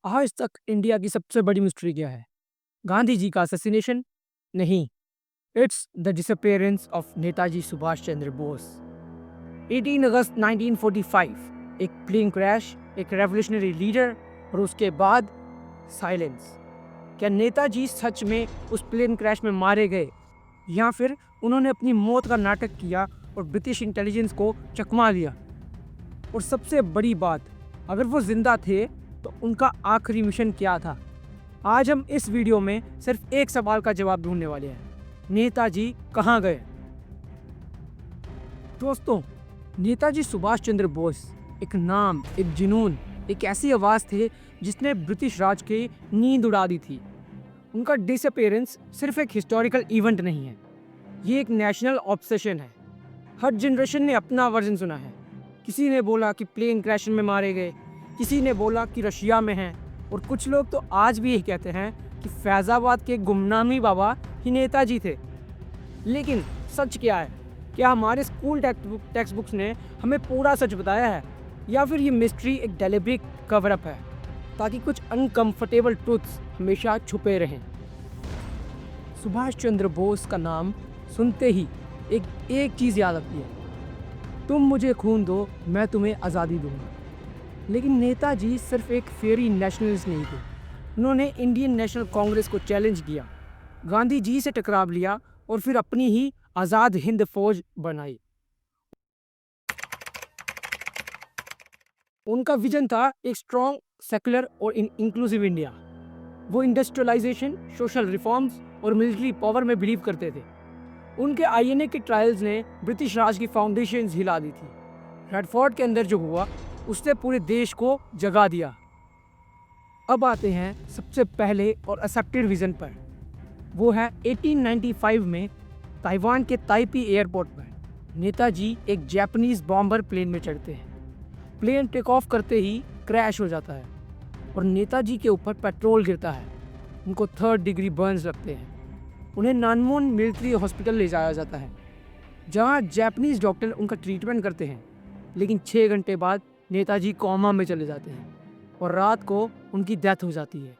आज तक इंडिया की सबसे बड़ी मिस्ट्री क्या है? गांधी जी का असैसिनेशन? नहीं, it's the disappearance of Netaji Subhash Chandra Bose. 18 अगस्त 1945, एक प्लेन क्रैश, एक रेवोल्यूशनरी लीडर और उसके बाद साइलेंस। क्या नेताजी सच में उस प्लेन क्रैश में मारे गए या फिर उन्होंने अपनी मौत का नाटक किया और ब्रिटिश इंटेलिजेंस को चकमा दिया? और सबसे बड़ी बात, अगर वो जिंदा थे तो उनका आखिरी मिशन क्या था? आज हम इस वीडियो में सिर्फ एक सवाल का जवाब ढूंढने वाले हैं। नेताजी कहाँ गए? दोस्तों, नेताजी सुभाष चंद्र बोस एक नाम, एक जुनून, एक ऐसी आवाज़ थे जिसने ब्रिटिश राज की नींद उड़ा दी थी। उनका डिसअपीयरेंस सिर्फ एक हिस्टोरिकल इवेंट नहीं है, ये एक नेशनल ऑब्सेशन है। हर जनरेशन ने अपना वर्जन सुना है। किसी ने बोला कि प्लेन क्रैश में मारे गए, किसी ने बोला कि रशिया में हैं, और कुछ लोग तो आज भी यही कहते हैं कि फैज़ाबाद के गुमनामी बाबा ही नेताजी थे। लेकिन सच क्या है? क्या हमारे स्कूल टेक्स्ट बुक्स ने हमें पूरा सच बताया है, या फिर ये मिस्ट्री एक डेलिब्रेट कवर अप है ताकि कुछ अनकंफर्टेबल ट्रूथ्स हमेशा छुपे रहें? सुभाष चंद्र बोस का नाम सुनते ही एक चीज़ याद आती है, तुम मुझे खून दो, मैं तुम्हें आज़ादी दूंगा। लेकिन नेताजी सिर्फ एक फेरी नेशनलिस्ट नहीं थे। उन्होंने इंडियन नेशनल कांग्रेस को चैलेंज किया, गांधी जी से टकराव लिया और फिर अपनी ही आज़ाद हिंद फौज बनाई। उनका विजन था एक स्ट्रॉन्ग, सेकुलर और इंक्लूसिव इंडिया। वो इंडस्ट्रियलाइजेशन, सोशल रिफॉर्म्स और मिलिट्री पावर में बिलीव करते थे। उनके आईएनए के ट्रायल्स ने ब्रिटिश राज की फाउंडेशन हिला दी थी। रेड फोर्ट के अंदर जो हुआ उसने पूरे देश को जगा दिया। अब आते हैं सबसे पहले और एक्सेप्टेड विजन पर। वो है 1895 में ताइवान के ताइपी एयरपोर्ट पर नेताजी एक जापानीज बॉम्बर प्लेन में चढ़ते हैं। प्लेन टेक ऑफ करते ही क्रैश हो जाता है और नेताजी के ऊपर पेट्रोल गिरता है। उनको 3rd डिग्री बर्न्स लगते हैं। उन्हें नानमोन मिलिट्री हॉस्पिटल ले जाया जाता है, जहां जापानीज डॉक्टर उनका ट्रीटमेंट करते हैं। लेकिन 6 घंटे बाद नेताजी कोमा में चले जाते हैं और रात को उनकी डेथ हो जाती है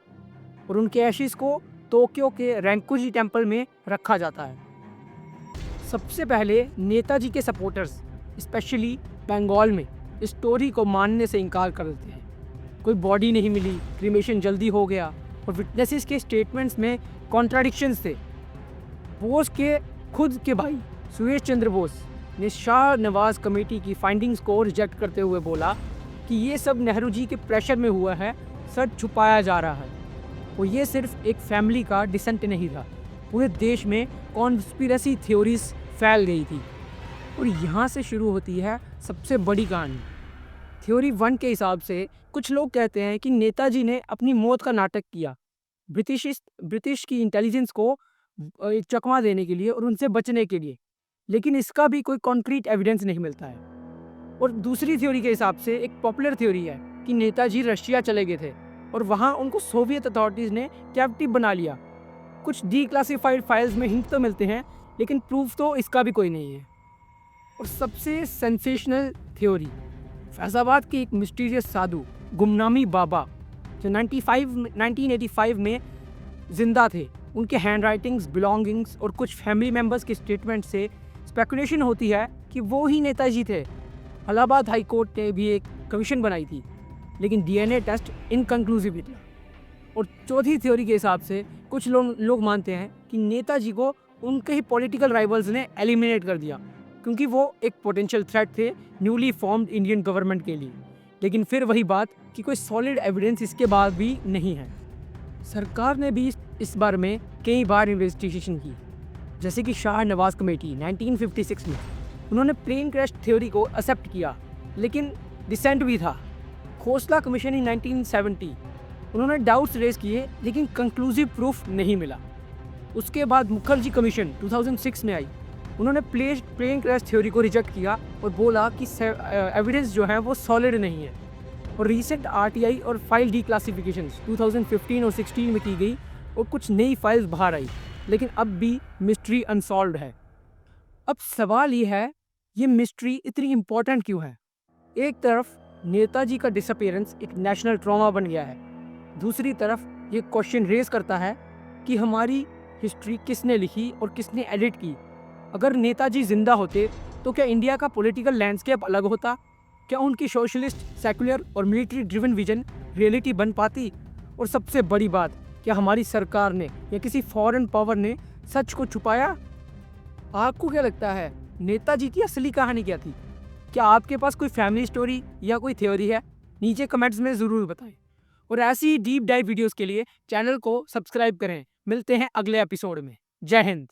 और उनके एशिस को टोक्यो के रैंकुजी टेम्पल में रखा जाता है। सबसे पहले नेताजी के सपोर्टर्स, स्पेशली बंगाल में, इस स्टोरी को मानने से इनकार कर देते हैं। कोई बॉडी नहीं मिली, क्रीमेशन जल्दी हो गया और विटनेसेस के स्टेटमेंट्स में कॉन्ट्राडिक्शंस थे। बोस के खुद के भाई सुरेश चंद्र बोस ने शाह नवाज कमेटी की फाइंडिंग्स को रिजेक्ट करते हुए बोला कि ये सब नेहरू जी के प्रेशर में हुआ है, सच छुपाया जा रहा है। और ये सिर्फ एक फैमिली का डिसेंट नहीं था, पूरे देश में कॉन्स्पिरेसी थ्योरीज फैल गई थी। और यहाँ से शुरू होती है सबसे बड़ी कहानी। थ्योरी 1 के हिसाब से कुछ लोग कहते हैं कि नेताजी ने अपनी मौत का नाटक किया ब्रिटिश की इंटेलिजेंस को एक चकमा देने के लिए और उनसे बचने के लिए। लेकिन इसका भी कोई कॉन्क्रीट एविडेंस नहीं मिलता है। और दूसरी थ्योरी के हिसाब से एक पॉपुलर थ्योरी है कि नेताजी रशिया चले गए थे और वहाँ उनको सोवियत अथॉरिटीज़ ने कैप्टिव बना लिया। कुछ डीक्लासिफाइड फाइल्स में हिंट तो मिलते हैं, लेकिन प्रूफ तो इसका भी कोई नहीं है। और सबसे सेंसेशनल थ्योरी, फैज़ाबाद के एक मिस्टीरियस साधु गुमनामी बाबा जो 1985 में जिंदा थे, उनके हैंड राइटिंग्स, बिलोंगिंग्स और कुछ फैमिली मेम्बर्स के स्टेटमेंट से स्पेकुलेशन होती है कि वो ही नेताजी थे। इलाहाबाद हाई कोर्ट ने भी एक कमीशन बनाई थी, लेकिन डीएनए टेस्ट इनकंक्लूसिव था। और चौथी थ्योरी के हिसाब से कुछ लोग मानते हैं कि नेताजी को उनके ही पॉलिटिकल राइवल्स ने एलिमिनेट कर दिया, क्योंकि वो एक पोटेंशियल थ्रेट थे न्यूली फॉर्म्ड इंडियन गवर्नमेंट के लिए। लेकिन फिर वही बात कि कोई सॉलिड एविडेंस इसके बाद भी नहीं है। सरकार ने भी इस बारे में कई बार इन्वेस्टिगेशन की, जैसे कि शाह नवाज कमेटी 1956 में। उन्होंने प्लेन क्रैश थ्योरी को एक्सेप्ट किया, लेकिन डिसेंट भी था। खोसला कमीशन इन 1970, उन्होंने डाउट्स रेज किए, लेकिन कंक्लूसिव प्रूफ नहीं मिला। उसके बाद मुखर्जी कमीशन 2006 में आई। उन्होंने प्लेन क्रैश थ्योरी को रिजेक्ट किया और बोला कि एविडेंस जो है वो सॉलिड नहीं है। और रीसेंट आरटीआई और फाइल डीक्लासिफिकेशंस 2015 और 16 में की गई और कुछ नई फाइल्स बाहर आई, लेकिन अब भी मिस्ट्री अनसॉल्व्ड है। अब सवाल ये है, ये मिस्ट्री इतनी इम्पोर्टेंट क्यों है? एक तरफ नेताजी का डिसअपीयरेंस एक नेशनल ट्रॉमा बन गया है, दूसरी तरफ ये क्वेश्चन रेज करता है कि हमारी हिस्ट्री किसने लिखी और किसने एडिट की। अगर नेताजी जिंदा होते तो क्या इंडिया का पॉलिटिकल लैंडस्केप अलग होता? क्या उनकी सोशलिस्ट, सेकुलर और मिलिट्री ड्रिवन विजन रियलिटी बन पाती? और सबसे बड़ी बात, क्या हमारी सरकार ने या किसी फॉरेन पावर ने सच को छुपाया? आपको क्या लगता है, नेताजी की असली कहानी क्या थी? क्या आपके पास कोई फैमिली स्टोरी या कोई थ्योरी है? नीचे कमेंट्स में ज़रूर बताएं। और ऐसी ही डीप डाइव वीडियोस के लिए चैनल को सब्सक्राइब करें। मिलते हैं अगले एपिसोड में। जय हिंद।